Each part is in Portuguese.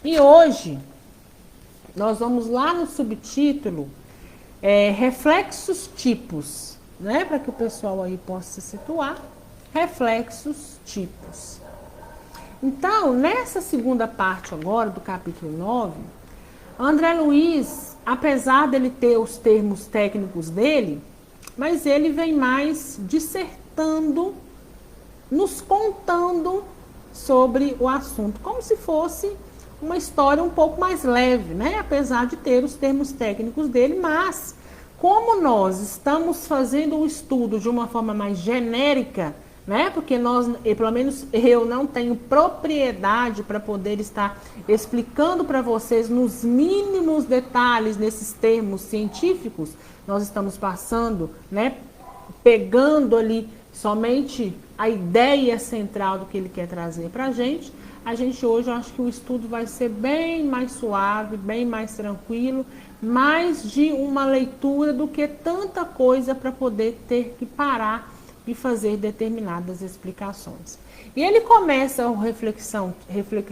E hoje nós vamos lá no subtítulo reflexos tipos, né? Para que o pessoal aí possa se situar. Reflexos tipos. Então, nessa segunda parte agora do capítulo 9, André Luiz, apesar dele ter os termos técnicos dele, mas ele vem mais dissertando, nos contando sobre o assunto, como se fosse uma história um pouco mais leve, né? Apesar de ter os termos técnicos dele, mas como nós estamos fazendo o estudo de uma forma mais genérica, né? Porque nós, pelo menos eu não tenho propriedade para poder estar explicando para vocês nos mínimos detalhes nesses termos científicos, nós estamos passando, né? Pegando ali somente a ideia central do que ele quer trazer para a gente hoje, eu acho que o estudo vai ser bem mais suave, bem mais tranquilo, mais de uma leitura do que tanta coisa para poder ter que parar e fazer determinadas explicações. E ele começa a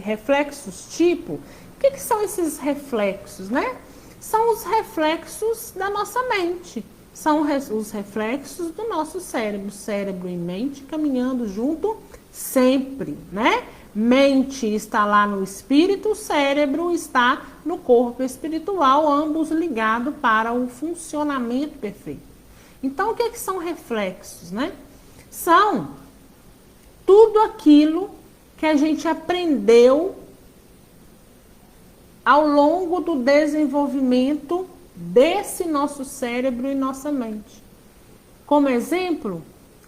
reflexos tipo, o que são esses reflexos, né? São os reflexos da nossa mente, são os reflexos do nosso cérebro e mente caminhando junto sempre, né? Mente está lá no espírito, cérebro está no corpo espiritual, ambos ligados para o funcionamento perfeito. Então, o que são reflexos, né? São tudo aquilo que a gente aprendeu ao longo do desenvolvimento desse nosso cérebro e nossa mente. Como exemplo,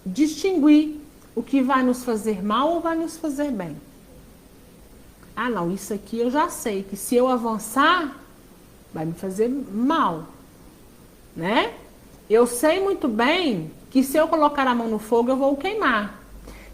distinguir o que vai nos fazer mal ou vai nos fazer bem. Ah, não, isso aqui eu já sei, que se eu avançar, vai me fazer mal, né? Eu sei muito bem que se eu colocar a mão no fogo, eu vou queimar.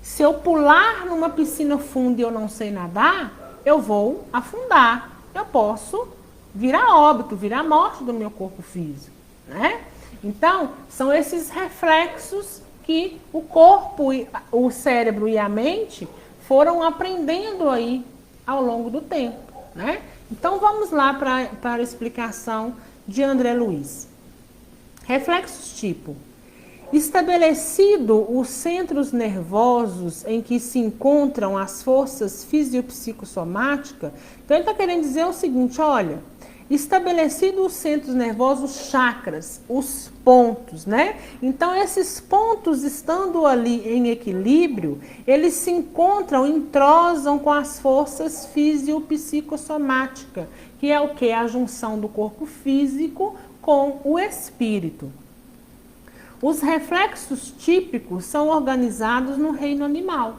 Se eu pular numa piscina funda e eu não sei nadar, eu vou afundar. Eu posso vir a óbito, vir a morte do meu corpo físico, né? Então, são esses reflexos que o corpo, o cérebro e a mente foram aprendendo aí ao longo do tempo, né? Então vamos lá para a explicação de André Luiz. Reflexos tipo: estabelecido os centros nervosos em que se encontram as forças fisiopsicossomáticas, então ele está querendo dizer o seguinte, olha, estabelecido os centros nervosos, chakras, os pontos, né? Então, esses pontos, estando ali em equilíbrio, eles se encontram, entrosam com as forças fisiopsicossomáticas, que é o que? A junção do corpo físico com o espírito. Os reflexos típicos são organizados no reino animal.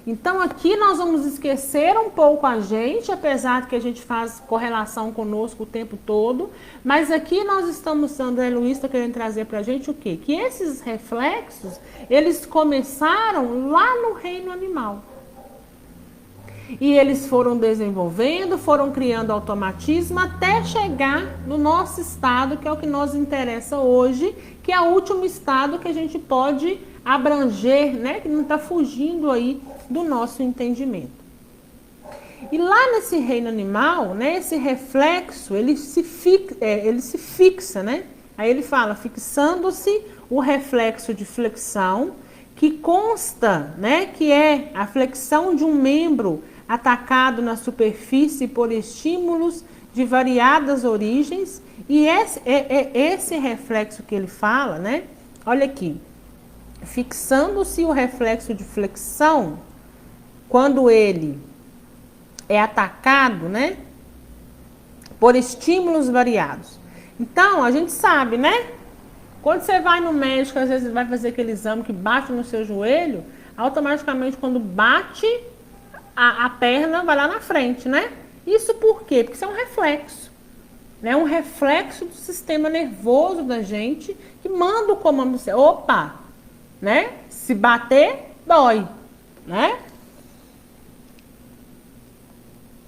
Então, aqui nós vamos esquecer um pouco a gente, apesar de que a gente faz correlação conosco o tempo todo, mas aqui nós estamos, André Luiz está querendo trazer para a gente o quê? Que esses reflexos, eles começaram lá no reino animal. E eles foram desenvolvendo, foram criando automatismo até chegar no nosso estado, que é o que nos interessa hoje, que é o último estado que a gente pode abranger, né? Que não está fugindo aí do nosso entendimento. E lá nesse reino animal, né, esse reflexo, ele se fixa, né? Aí ele fala, fixando-se o reflexo de flexão, que consta, né, que é a flexão de um membro atacado na superfície por estímulos de variadas origens, e esse reflexo que ele fala, né? Olha aqui, fixando-se o reflexo de flexão, quando ele é atacado, né, por estímulos variados. Então, a gente sabe, né? Quando você vai no médico, às vezes vai fazer aquele exame que bate no seu joelho, automaticamente quando bate, a perna vai lá na frente, né? Isso por quê? Porque isso é um reflexo. Né? Um reflexo do sistema nervoso da gente que manda o comando você. Opa! Né? Se bater, dói. Né?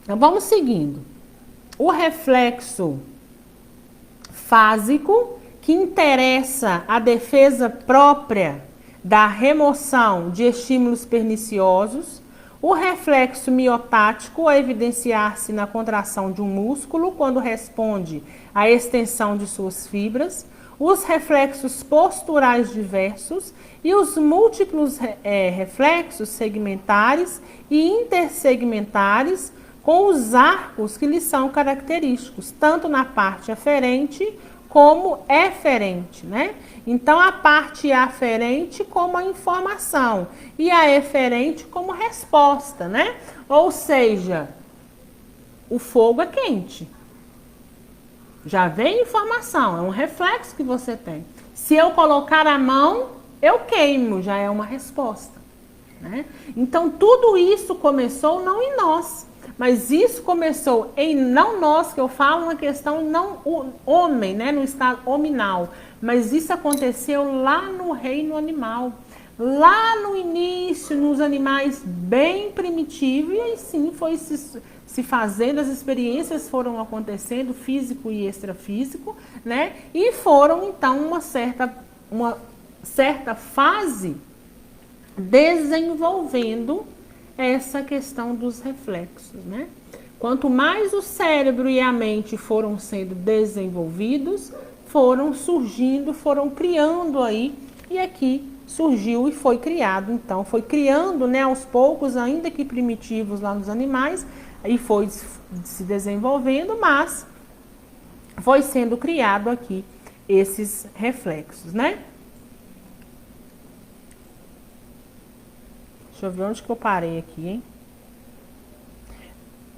Então vamos seguindo. O reflexo fásico, que interessa a defesa própria da remoção de estímulos perniciosos. O reflexo miotático a evidenciar-se na contração de um músculo quando responde à extensão de suas fibras, os reflexos posturais diversos e os múltiplos reflexos segmentares e intersegmentares com os arcos que lhes são característicos, tanto na parte aferente como eferente, né? Então, a parte aferente como a informação e a eferente como resposta, né? Ou seja, o fogo é quente. Já vem informação, é um reflexo que você tem. Se eu colocar a mão, eu queimo, já é uma resposta, né? Então, tudo isso começou não em nós, mas isso começou em não nós, que eu falo na questão não o homem, né, no estado hominal, mas isso aconteceu lá no reino animal, lá no início, nos animais bem primitivos, e aí sim foi se fazendo, as experiências foram acontecendo, físico e extrafísico, né, e foram então uma certa fase desenvolvendo essa questão dos reflexos, né? Quanto mais o cérebro e a mente foram sendo desenvolvidos, foram surgindo, foram criando aí, e aqui surgiu e foi criado, então, foi criando, né, aos poucos, ainda que primitivos lá nos animais, aí foi se desenvolvendo, mas foi sendo criado aqui esses reflexos, né? Deixa eu ver onde que eu parei aqui, hein?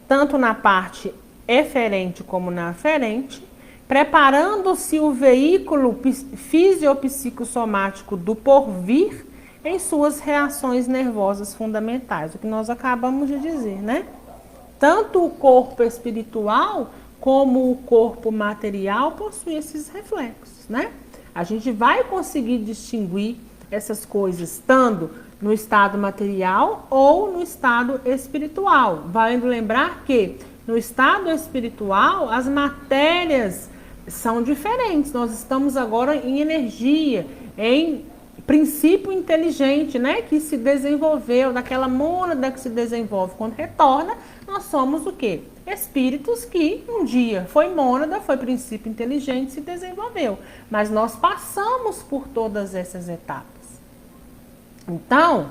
Tanto na parte eferente como na aferente, preparando-se o veículo fisiopsicossomático do porvir em suas reações nervosas fundamentais, o que nós acabamos de dizer, né? Tanto o corpo espiritual como o corpo material possuem esses reflexos, né? A gente vai conseguir distinguir essas coisas estando no estado material ou no estado espiritual. Valendo lembrar que no estado espiritual as matérias são diferentes. Nós estamos agora em energia, em princípio inteligente, né, que se desenvolveu, daquela mônada que se desenvolve. Quando retorna, nós somos o quê? Espíritos que um dia foi mônada, foi princípio inteligente, se desenvolveu. Mas nós passamos por todas essas etapas. Então,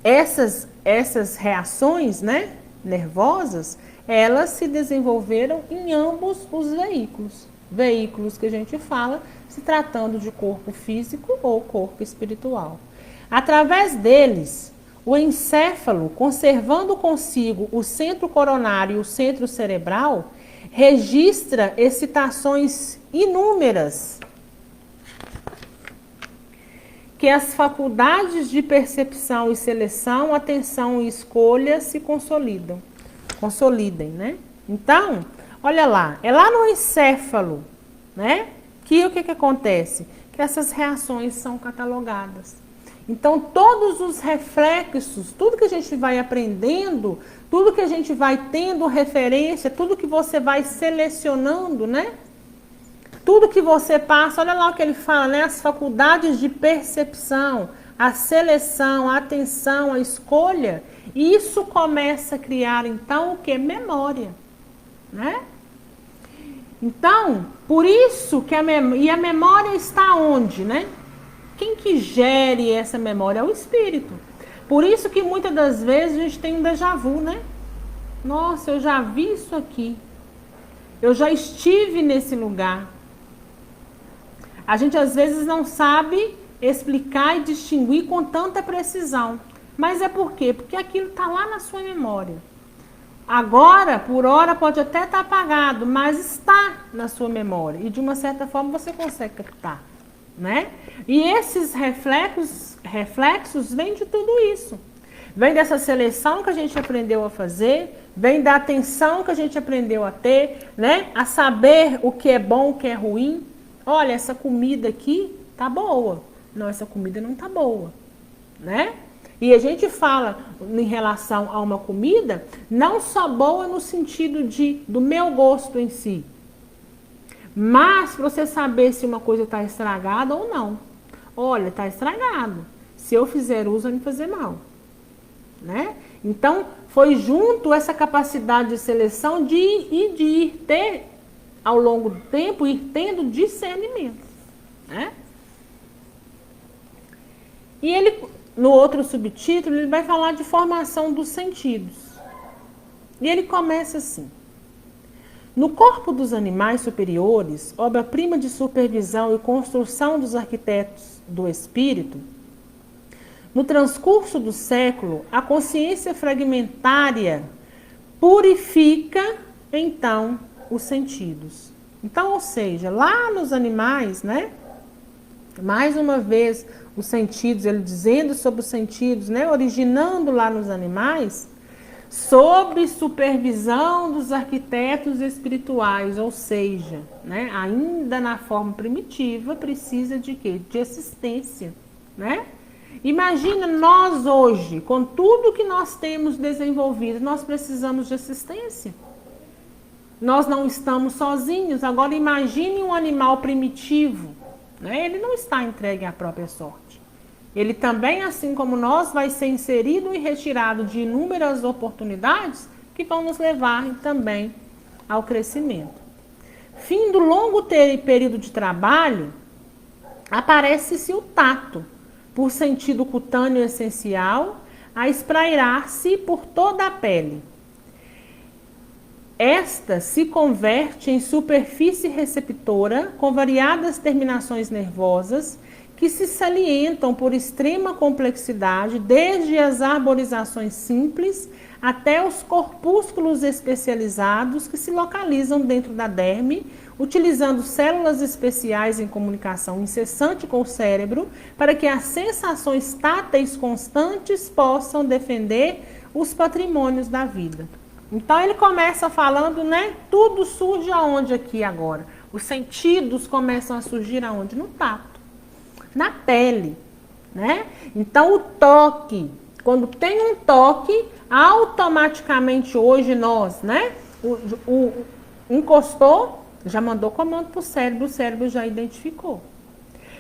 essas reações, né, nervosas, elas se desenvolveram em ambos os veículos. Veículos que a gente fala, se tratando de corpo físico ou corpo espiritual. Através deles, o encéfalo, conservando consigo o centro coronário e o centro cerebral, registra excitações inúmeras que as faculdades de percepção e seleção, atenção e escolha se consolidem, né? Então, olha lá, é lá no encéfalo, né? Que o que acontece? Que essas reações são catalogadas. Então, todos os reflexos, tudo que a gente vai aprendendo, tudo que a gente vai tendo referência, tudo que você vai selecionando, né? Tudo que você passa, olha lá o que ele fala, né? As faculdades de percepção, a seleção, a atenção, a escolha, isso começa a criar, então, o que? Memória, né? Então, por isso que a memória está onde, né? Quem que gere essa memória? É o espírito. Por isso que muitas das vezes a gente tem um déjà vu, né? Nossa, eu já vi isso aqui. Eu já estive nesse lugar. A gente às vezes não sabe explicar e distinguir com tanta precisão. Mas é por quê? Porque aquilo está lá na sua memória. Agora, por hora, pode até estar apagado, mas está na sua memória. E de uma certa forma você consegue captar, né? E esses reflexos vêm de tudo isso. Vem dessa seleção que a gente aprendeu a fazer, vem da atenção que a gente aprendeu a ter, né? A saber o que é bom, o que é ruim. Olha, essa comida aqui tá boa. Não, essa comida não tá boa, né? E a gente fala em relação a uma comida, não só boa no sentido do meu gosto em si, mas para você saber se uma coisa está estragada ou não. Olha, está estragado. Se eu fizer uso, vai me fazer mal. né? Então, foi junto essa capacidade de seleção de ir ter, ao longo do tempo, ir tendo discernimento, né? E ele, no outro subtítulo, ele vai falar de formação dos sentidos. E ele começa assim: no corpo dos animais superiores, obra-prima de supervisão e construção dos arquitetos do espírito, no transcurso do século, a consciência fragmentária purifica, então, os sentidos. Então, ou seja, lá nos animais, né? Mais uma vez, os sentidos, ele dizendo sobre os sentidos, né? Originando lá nos animais, sob supervisão dos arquitetos espirituais, ou seja, né? Ainda na forma primitiva, precisa de quê? De assistência, né? Imagina nós hoje, com tudo que nós temos desenvolvido, nós precisamos de assistência. Nós não estamos sozinhos. Agora imagine um animal primitivo, né? Ele não está entregue à própria sorte. Ele também, assim como nós, vai ser inserido e retirado de inúmeras oportunidades que vão nos levar também ao crescimento. Fim do longo período de trabalho, aparece-se o tato, por sentido cutâneo essencial, a esprairar-se por toda a pele. Esta se converte em superfície receptora com variadas terminações nervosas que se salientam por extrema complexidade, desde as arborizações simples até os corpúsculos especializados que se localizam dentro da derme, utilizando células especiais em comunicação incessante com o cérebro, para que as sensações táteis constantes possam defender os patrimônios da vida. Então ele começa falando, né? Tudo surge aonde aqui agora? Os sentidos começam a surgir aonde? No tato, na pele, né? Então o toque, quando tem um toque, automaticamente hoje nós, né? Encostou, já mandou comando para o cérebro já identificou.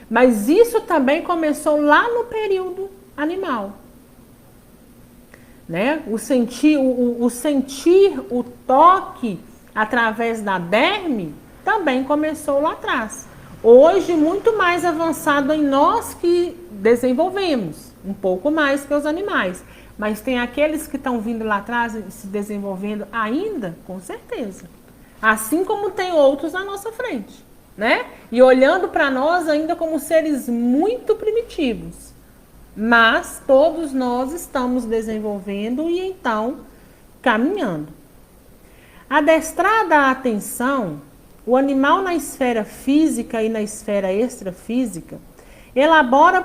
Mas isso também começou lá no período animal, né? O sentir o toque através da derme também começou lá atrás. Hoje, muito mais avançado em nós que desenvolvemos, um pouco mais que os animais. Mas tem aqueles que estão vindo lá atrás e se desenvolvendo ainda, com certeza. Assim como tem outros na nossa frente, né? E olhando para nós ainda como seres muito primitivos. Mas todos nós estamos desenvolvendo e então caminhando. Adestrada a atenção, o animal na esfera física e na esfera extrafísica elabora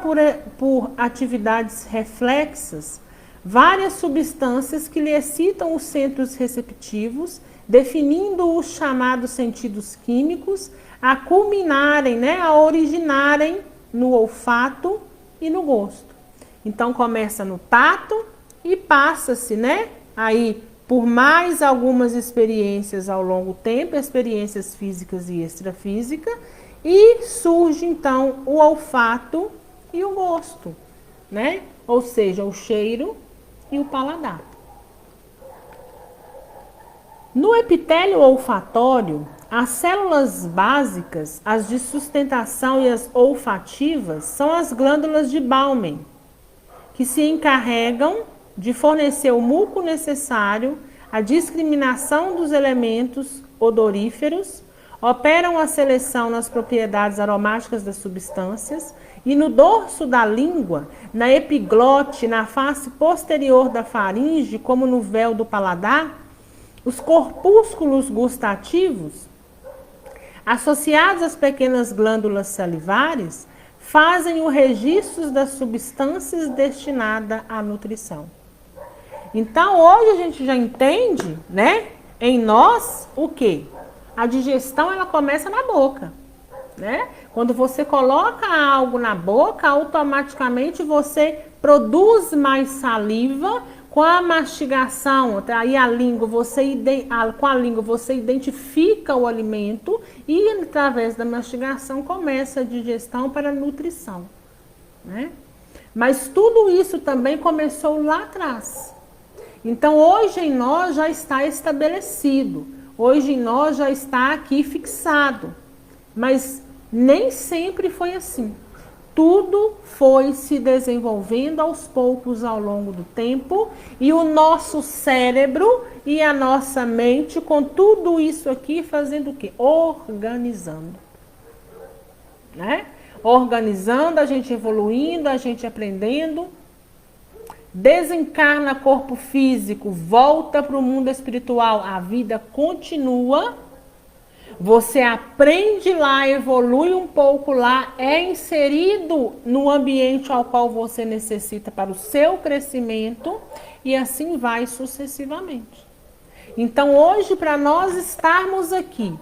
por atividades reflexas várias substâncias que lhe excitam os centros receptivos, definindo os chamados sentidos químicos, a culminarem, né, a originarem no olfato e no gosto. Então começa no tato e passa-se, né, aí por mais algumas experiências ao longo do tempo, experiências físicas e extrafísicas, e surge então o olfato e o gosto, né? Ou seja, o cheiro e o paladar. No epitélio olfatório, as células básicas, as de sustentação e as olfativas, são as glândulas de Bowman, que se encarregam de fornecer o muco necessário à discriminação dos elementos odoríferos, operam a seleção nas propriedades aromáticas das substâncias e no dorso da língua, na epiglote, na face posterior da faringe, como no véu do paladar, os corpúsculos gustativos, associados às pequenas glândulas salivares, fazem o registro das substâncias destinadas à nutrição. Então, hoje a gente já entende, né, em nós, o quê? A digestão, ela começa na boca, né? Quando você coloca algo na boca, automaticamente você produz mais saliva. Com a mastigação, aí com a língua você identifica o alimento e através da mastigação começa a digestão para a nutrição, né? Mas tudo isso também começou lá atrás. Então, hoje em nós já está estabelecido. Hoje em nós já está aqui fixado. Mas nem sempre foi assim. Tudo foi se desenvolvendo aos poucos ao longo do tempo. E o nosso cérebro e a nossa mente, com tudo isso aqui, fazendo o quê? Organizando. Né? Organizando, a gente evoluindo, a gente aprendendo. Desencarna corpo físico, volta para o mundo espiritual, a vida continua. Você aprende lá, evolui um pouco lá, é inserido no ambiente ao qual você necessita para o seu crescimento e assim vai sucessivamente. Então hoje, para nós estarmos aqui,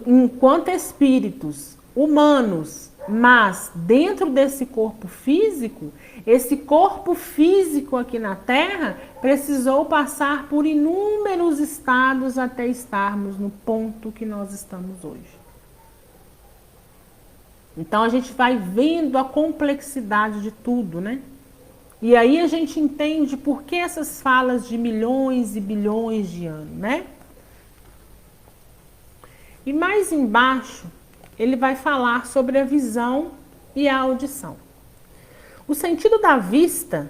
enquanto espíritos humanos, mas dentro desse corpo físico, esse corpo físico aqui na Terra precisou passar por inúmeros estados até estarmos no ponto que nós estamos hoje. Então a gente vai vendo a complexidade de tudo, né? E aí a gente entende por que essas falas de milhões e bilhões de anos, né? E mais embaixo, ele vai falar sobre a visão e a audição. O sentido da vista,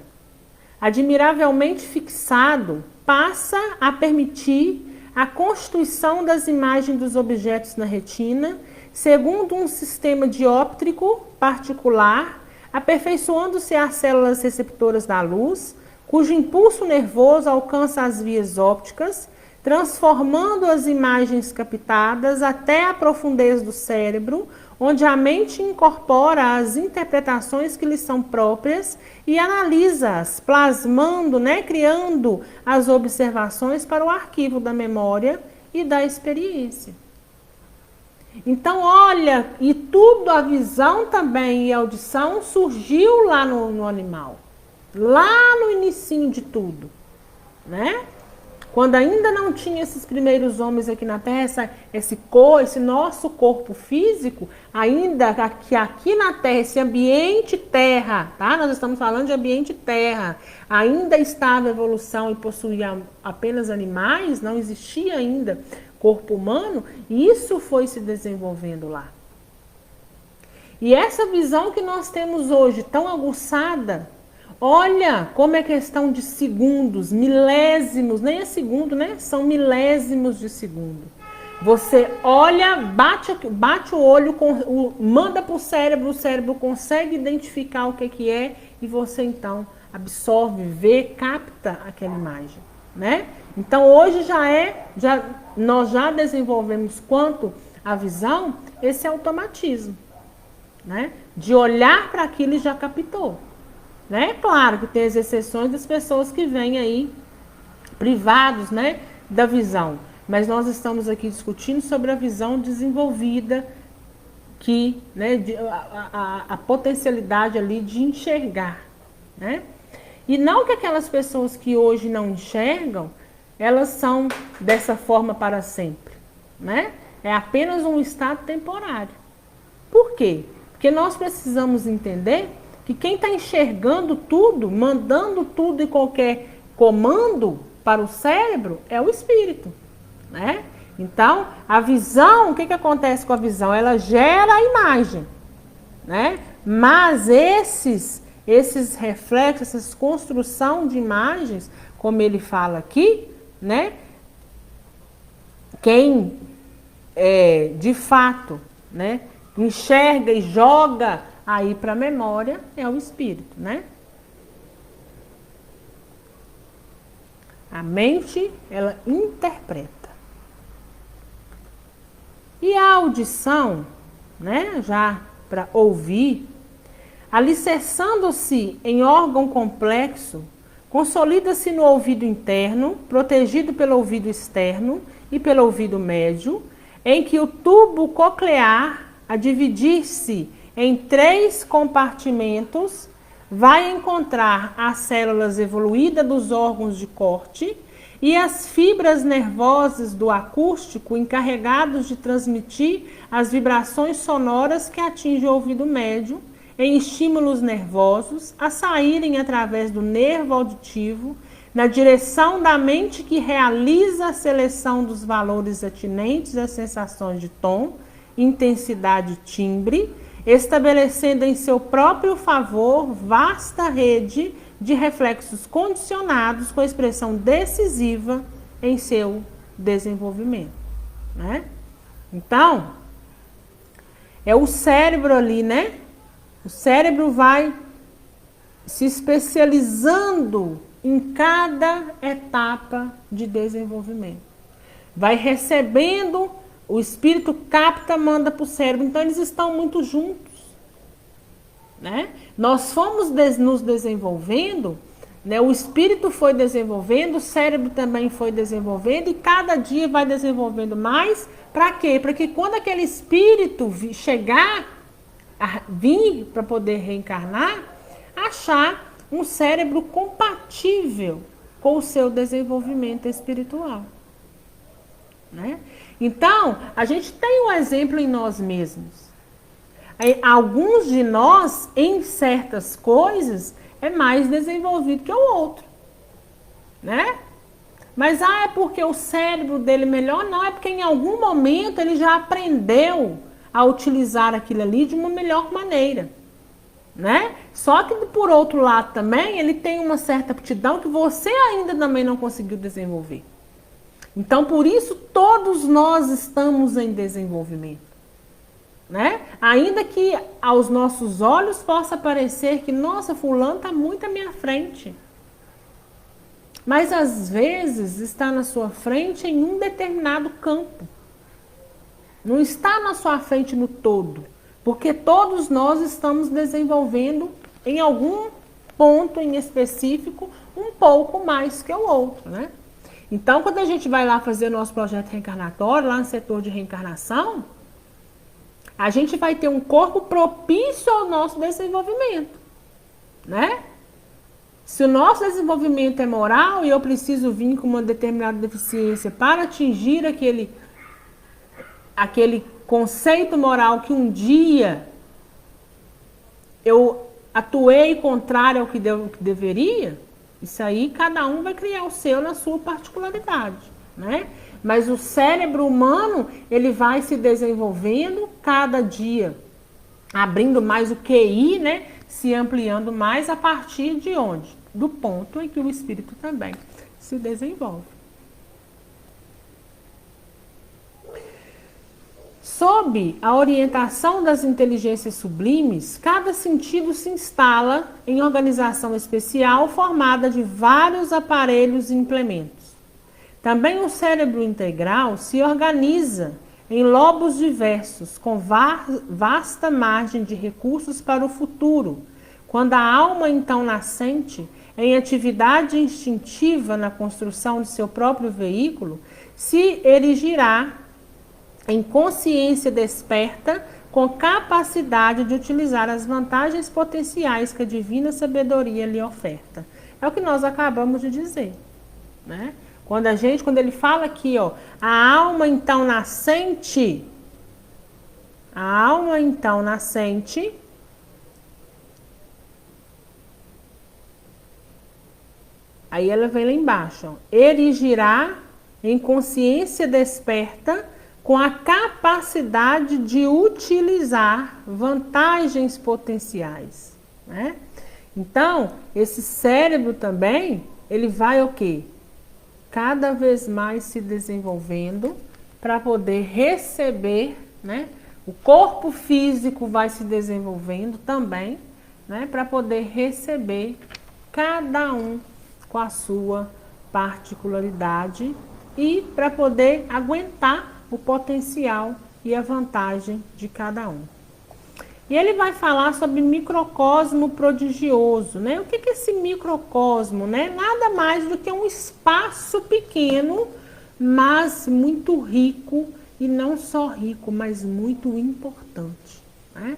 admiravelmente fixado, passa a permitir a constituição das imagens dos objetos na retina, segundo um sistema dióptrico particular, aperfeiçoando-se as células receptoras da luz, cujo impulso nervoso alcança as vias ópticas, transformando as imagens captadas até a profundez do cérebro, onde a mente incorpora as interpretações que lhe são próprias e analisa-as, plasmando, criando as observações para o arquivo da memória e da experiência. Então, olha, e tudo, a visão também e a audição surgiu lá no animal, lá no inicinho de tudo, né? Quando ainda não tinha esses primeiros homens aqui na Terra, esse nosso corpo físico, ainda aqui na Terra, esse ambiente Terra, tá? Nós estamos falando de ambiente Terra, ainda estava em evolução e possuía apenas animais, não existia ainda corpo humano, e isso foi se desenvolvendo lá. E essa visão que nós temos hoje, tão aguçada, olha como é questão de segundos, milésimos, nem é segundo, né? São milésimos de segundo. Você olha, bate o olho, manda para o cérebro cérebro consegue identificar o que é e você então absorve, vê, capta aquela imagem, né? Então hoje nós já desenvolvemos quanto à visão esse automatismo, né? De olhar para aquilo e já captou. Né? Claro que tem as exceções das pessoas que vêm aí privados, né, da visão. Mas nós estamos aqui discutindo sobre a visão desenvolvida, que, né, a potencialidade ali de enxergar. Né? E não que aquelas pessoas que hoje não enxergam, elas são dessa forma para sempre. Né? É apenas um estado temporário. Por quê? Porque nós precisamos entender que quem está enxergando tudo, mandando tudo e qualquer comando para o cérebro é o espírito, né? Então, a visão, o que acontece com a visão? Ela gera a imagem, né? Mas esses reflexos, essa construção de imagens, como ele fala aqui, né? Quem de fato, né, enxerga e joga aí para a memória é o espírito, né? A mente, ela interpreta. E a audição, né, já para ouvir, alicerçando-se em órgão complexo, consolida-se no ouvido interno, protegido pelo ouvido externo e pelo ouvido médio, em que o tubo coclear, a dividir-se em 3 compartimentos, vai encontrar as células evoluídas dos órgãos de corte e as fibras nervosas do acústico encarregados de transmitir as vibrações sonoras que atingem o ouvido médio, em estímulos nervosos a saírem através do nervo auditivo na direção da mente que realiza a seleção dos valores atinentes às sensações de tom, intensidade e timbre, estabelecendo em seu próprio favor vasta rede de reflexos condicionados com expressão decisiva em seu desenvolvimento, né? Então, é o cérebro ali, né? O cérebro vai se especializando em cada etapa de desenvolvimento. Vai recebendo, o espírito capta, manda para o cérebro. Então, eles estão muito juntos, né? Nós fomos nos desenvolvendo, né? O espírito foi desenvolvendo, o cérebro também foi desenvolvendo, e cada dia vai desenvolvendo mais. Para quê? Para que quando aquele espírito chegar, vir para poder reencarnar, achar um cérebro compatível com o seu desenvolvimento espiritual, né? Então, a gente tem um exemplo em nós mesmos. Alguns de nós, em certas coisas, é mais desenvolvido que o outro, né? Mas é porque o cérebro dele é melhor? Não, é porque em algum momento ele já aprendeu a utilizar aquilo ali de uma melhor maneira, né? Só que por outro lado também ele tem uma certa aptidão que você ainda também não conseguiu desenvolver. Então por isso todos nós estamos em desenvolvimento, né? Ainda que aos nossos olhos possa parecer que, nossa, fulano está muito à minha frente. Mas às vezes está na sua frente em um determinado campo. Não está na sua frente no todo. Porque todos nós estamos desenvolvendo em algum ponto em específico um pouco mais que o outro, né? Então, quando a gente vai lá fazer nosso projeto reencarnatório, lá no setor de reencarnação, a gente vai ter um corpo propício ao nosso desenvolvimento, né? Se o nosso desenvolvimento é moral e eu preciso vir com uma determinada deficiência para atingir aquele conceito moral que um dia eu atuei contrário ao que deveria, isso aí cada um vai criar o seu na sua particularidade, né? Mas o cérebro humano, ele vai se desenvolvendo cada dia, abrindo mais o QI, né? Se ampliando mais a partir de onde? Do ponto em que o espírito também se desenvolve. Sob a orientação das inteligências sublimes, cada sentido se instala em organização especial formada de vários aparelhos e implementos. Também o cérebro integral se organiza em lobos diversos, com vasta margem de recursos para o futuro, quando a alma então nascente, em atividade instintiva na construção de seu próprio veículo, se erigirá em consciência desperta, com capacidade de utilizar as vantagens potenciais que a divina sabedoria lhe oferta. É o que nós acabamos de dizer, né? Quando ele fala aqui, ó, a alma então nascente, aí ela vem lá embaixo, ó, erigirá em consciência desperta com a capacidade de utilizar vantagens potenciais, né? Então, esse cérebro também, ele vai o quê? Cada vez mais se desenvolvendo para poder receber, né? O corpo físico vai se desenvolvendo também, né? Para poder receber cada um com a sua particularidade e para poder aguentar o potencial e a vantagem de cada um. E ele vai falar sobre microcosmo prodigioso, né? O que é esse microcosmo, né? Nada mais do que um espaço pequeno, mas muito rico, e não só rico, mas muito importante, né?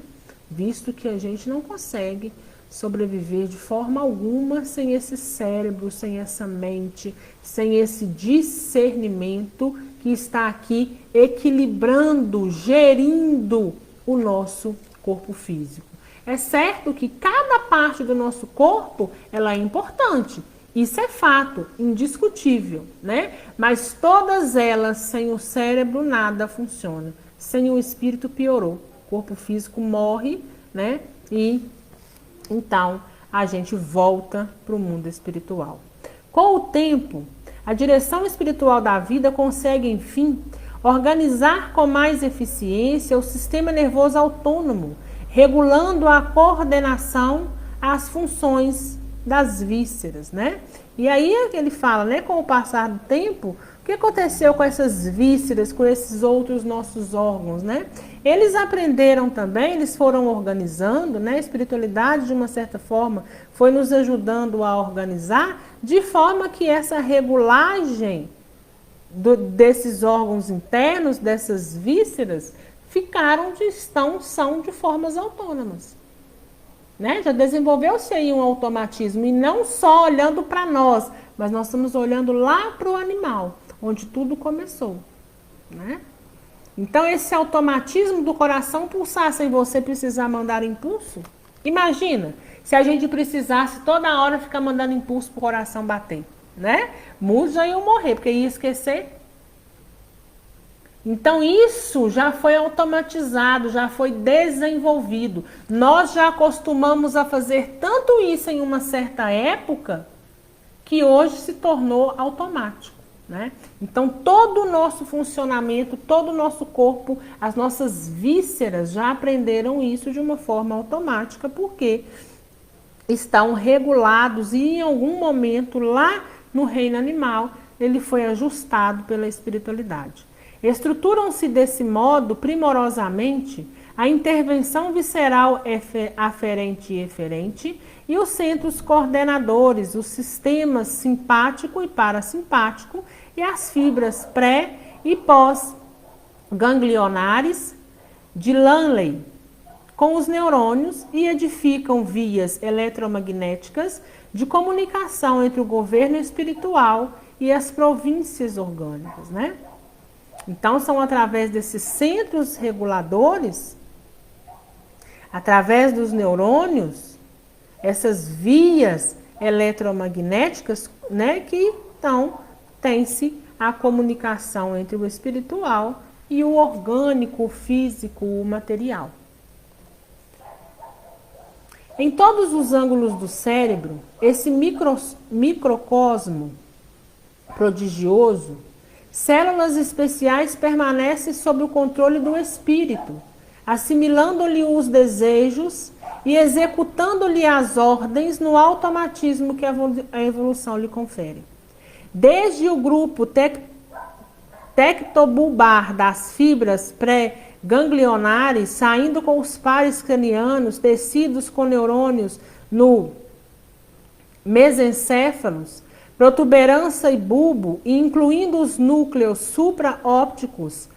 Visto que a gente não consegue sobreviver de forma alguma sem esse cérebro, sem essa mente, sem esse discernimento que está aqui equilibrando, gerindo o nosso corpo físico. É certo que cada parte do nosso corpo, ela é importante. Isso é fato, indiscutível, né? Mas todas elas, sem o cérebro, nada funciona. Sem o espírito, piorou. O corpo físico morre, né? E então a gente volta para o mundo espiritual. Com o tempo, a direção espiritual da vida consegue, enfim, organizar com mais eficiência o sistema nervoso autônomo, regulando a coordenação às funções das vísceras, né? E aí ele fala, né, com o passar do tempo, o que aconteceu com essas vísceras, com esses outros nossos órgãos, né? Eles aprenderam também, eles foram organizando, né? A espiritualidade, de uma certa forma, foi nos ajudando a organizar, de forma que essa regulagem desses órgãos internos, dessas vísceras, são de formas autônomas. Né? Já desenvolveu-se aí um automatismo, e não só olhando para nós, mas nós estamos olhando lá para o animal, onde tudo começou. Né? Então, esse automatismo do coração pulsar sem você precisar mandar impulso. Imagina, se a gente precisasse toda hora ficar mandando impulso para o coração bater. Né? Muitos já iam morrer, porque ia esquecer. Então, isso já foi automatizado, já foi desenvolvido. Nós já acostumamos a fazer tanto isso em uma certa época, que hoje se tornou automático. Né? Então, todo o nosso funcionamento, todo o nosso corpo, as nossas vísceras já aprenderam isso de uma forma automática, porque estão regulados e em algum momento lá no reino animal, ele foi ajustado pela espiritualidade. Estruturam-se desse modo, primorosamente, a intervenção visceral aferente e eferente e os centros coordenadores, os sistemas simpático e parasimpático e as fibras pré- e pós-ganglionares de Lanley, com os neurônios, e edificam vias eletromagnéticas de comunicação entre o governo espiritual e as províncias orgânicas, né? Então, são através desses centros reguladores, através dos neurônios, essas vias eletromagnéticas, né, que então tem-se a comunicação entre o espiritual e o orgânico, o físico, o material. Em todos os ângulos do cérebro, esse microcosmo prodigioso, células especiais permanecem sob o controle do espírito, assimilando-lhe os desejos e executando-lhe as ordens no automatismo que a evolução lhe confere. Desde o grupo tectobulbar das fibras pré-ganglionares, saindo com os pares cranianos, tecidos com neurônios no mesencéfalos, protuberância e bulbo, incluindo os núcleos supraópticos,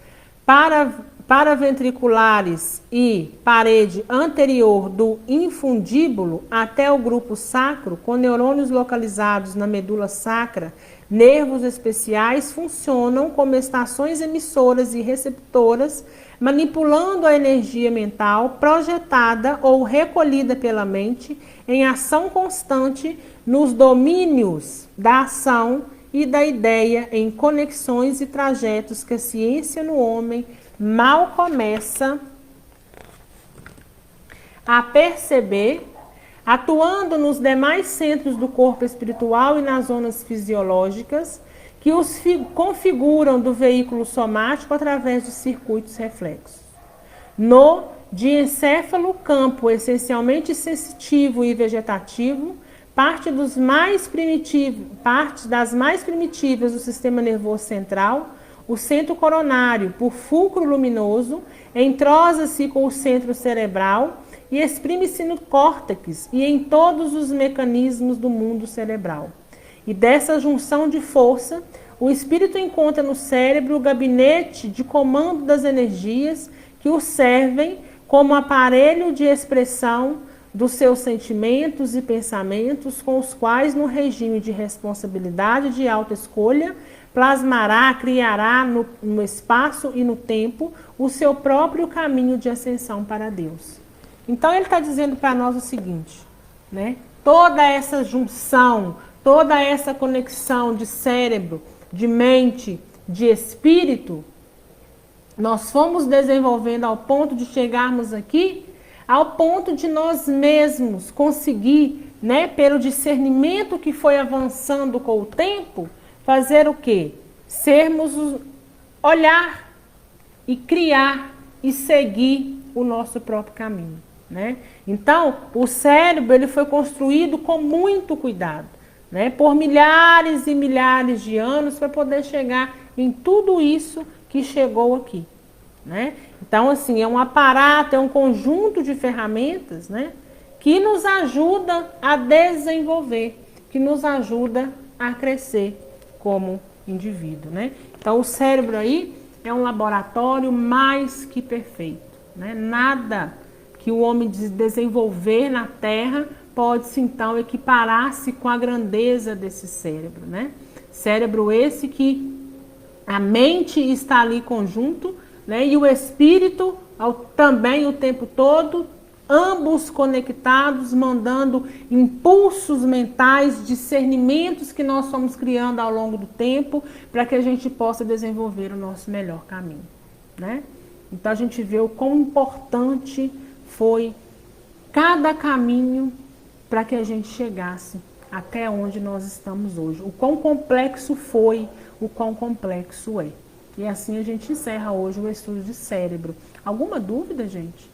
paraventriculares e parede anterior do infundíbulo até o grupo sacro, com neurônios localizados na medula sacra, nervos especiais funcionam como estações emissoras e receptoras, manipulando a energia mental projetada ou recolhida pela mente em ação constante nos domínios da ação e da ideia, em conexões e trajetos que a ciência no homem mal começa a perceber, atuando nos demais centros do corpo espiritual e nas zonas fisiológicas que os configuram do veículo somático através de circuitos reflexos. No diencéfalo, campo essencialmente sensitivo e vegetativo, partes das mais primitivas do sistema nervoso central, o centro coronário, por fulcro luminoso, entrosa-se com o centro cerebral e exprime-se no córtex e em todos os mecanismos do mundo cerebral. E dessa junção de força, o espírito encontra no cérebro o gabinete de comando das energias que o servem como aparelho de expressão dos seus sentimentos e pensamentos, com os quais, no regime de responsabilidade de autoescolha, plasmará, criará no espaço e no tempo o seu próprio caminho de ascensão para Deus. Então ele está dizendo para nós o seguinte, né? Toda essa junção, toda essa conexão de cérebro, de mente, de espírito, nós fomos desenvolvendo ao ponto de chegarmos aqui, ao ponto de nós mesmos conseguir, né, pelo discernimento que foi avançando com o tempo, fazer o quê? Olhar e criar e seguir o nosso próprio caminho, né? Então, o cérebro ele foi construído com muito cuidado, né, por milhares e milhares de anos para poder chegar em tudo isso que chegou aqui, né? Então, assim, é um aparato, é um conjunto de ferramentas, né, que nos ajuda a desenvolver, que nos ajuda a crescer como indivíduo, né? Então, o cérebro aí é um laboratório mais que perfeito, né? Nada que o homem desenvolver na Terra pode-se, então, equiparar-se com a grandeza desse cérebro, né? Cérebro esse que a mente está ali conjunto, né? E o espírito também o tempo todo, ambos conectados, mandando impulsos mentais, discernimentos que nós fomos criando ao longo do tempo, para que a gente possa desenvolver o nosso melhor caminho, né? Então a gente vê o quão importante foi cada caminho para que a gente chegasse até onde nós estamos hoje. O quão complexo foi, o quão complexo é. E assim a gente encerra hoje o estudo de cérebro. Alguma dúvida, gente?